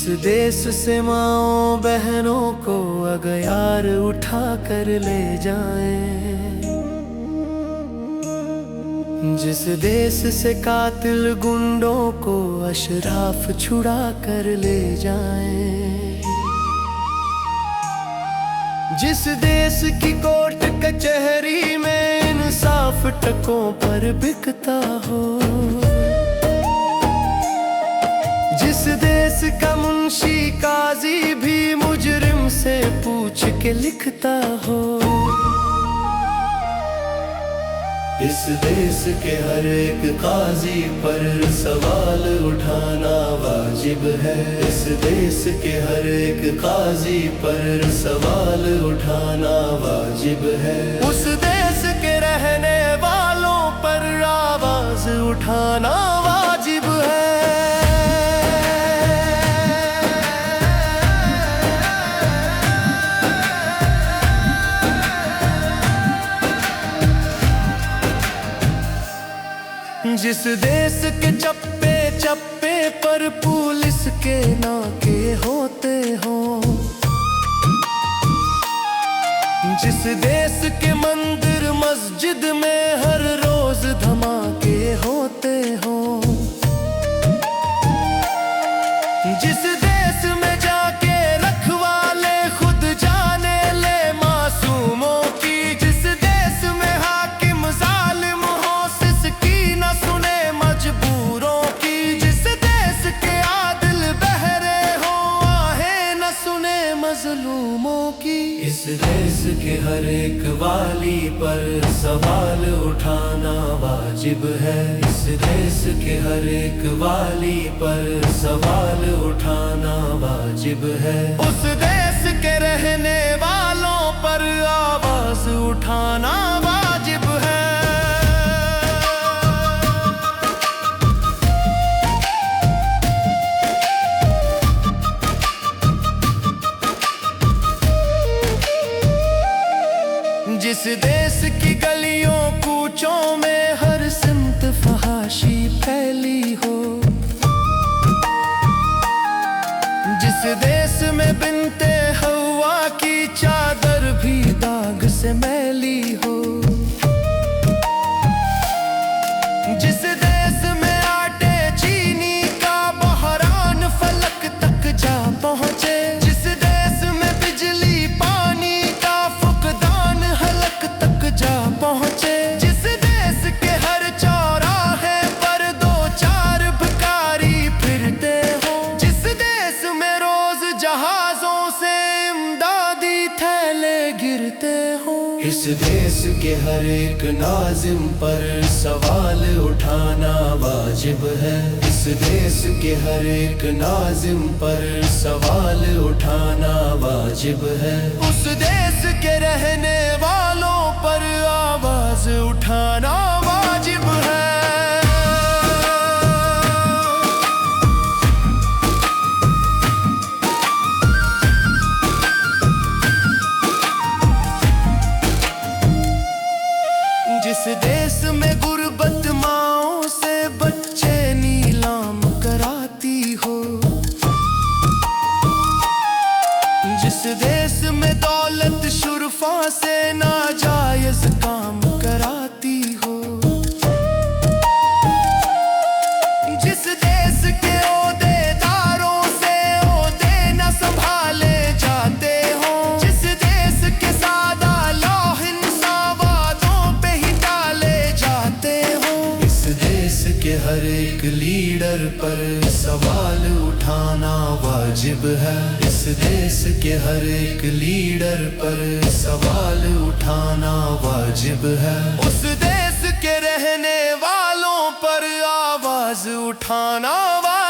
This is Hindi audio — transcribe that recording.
जिस देश से माँओं बहनों को अगयार उठा कर ले जाएं, जिस देश से कातिल गुंडों को अशराफ छुड़ा कर ले जाएं, जिस देश की कोर्ट कचहरी में इंसाफ टकों पर बिकता हो, जिस देश का मुंशी काजी भी मुजरिम से पूछ के लिखता हो, इस देश के हर एक काजी पर सवाल उठाना वाजिब है। इस देश के हर एक काजी पर सवाल उठाना वाजिब है। उस देश के रहने वालों पर आवाज उठाना वाजिब है। जिस देश के चप्पे चप्पे पर पुलिस के नाके होते हों, जिस देश के मंदिर मस्जिद में हर रोज धमाके होते हों, जिस देश में जाके रखवाले खुद जाने ले मासूमों की, जिस देश में हाकिम जालिम हो सिसकी न सुने मजबूरों की, जिस देश के आदिल बहरे हो आहें न सुने मजलूमों की, इस देश के हर एक वाली पर सवाल उठाना वाजिब है। इस देश के हर एक वाली पर सवाल उठाना वाजिब है। उस देश के रहने वालों पर आवाज उठाना वाजिब है। जिस देश की गलियों कूचों में हर सिमत फहाशी फैली हो, जिस देश में बिनते हवा की चादर भी दाग से मैली हो, जिस देश में आटे चीनी का बहरान फलक तक जा पहुंचे, जिस देश में बिजली पानी का फुकदान हलक तक जा पहुंचे, जिस देश के हर चौराहे पर दो चार भिखारी फिरते हो, जिस देश में रोज जहाजों से इमदादी थैले गिरते हो, इस देश के हर एक नाजिम पर सवाल उठाना वाजिब है। इस देश के हर एक नाजिम पर सवाल उठाना वाजिब है। उस देश के रहने वालों पर आवाज उठाना वाजिब है। जिस देश में गुर्बत माँओं से बच्चे नीलाम कराती हो, जिस देश में दौलत शुरफा से नाजायज काम कराती हो, जिस देश के ओहदेदारों से ओहदे न संभाले जाते हो, जिस देश के सादा लौह इंसावादों पे ही डाले जाते हो, इस देश के हर एक लीडर पर सवाल उठाना वाजिब है। इस देश के हर एक लीडर पर सवाल उठाना वाजिब है। उस देश के रहने वालों पर आवाज उठाना वाजिब है।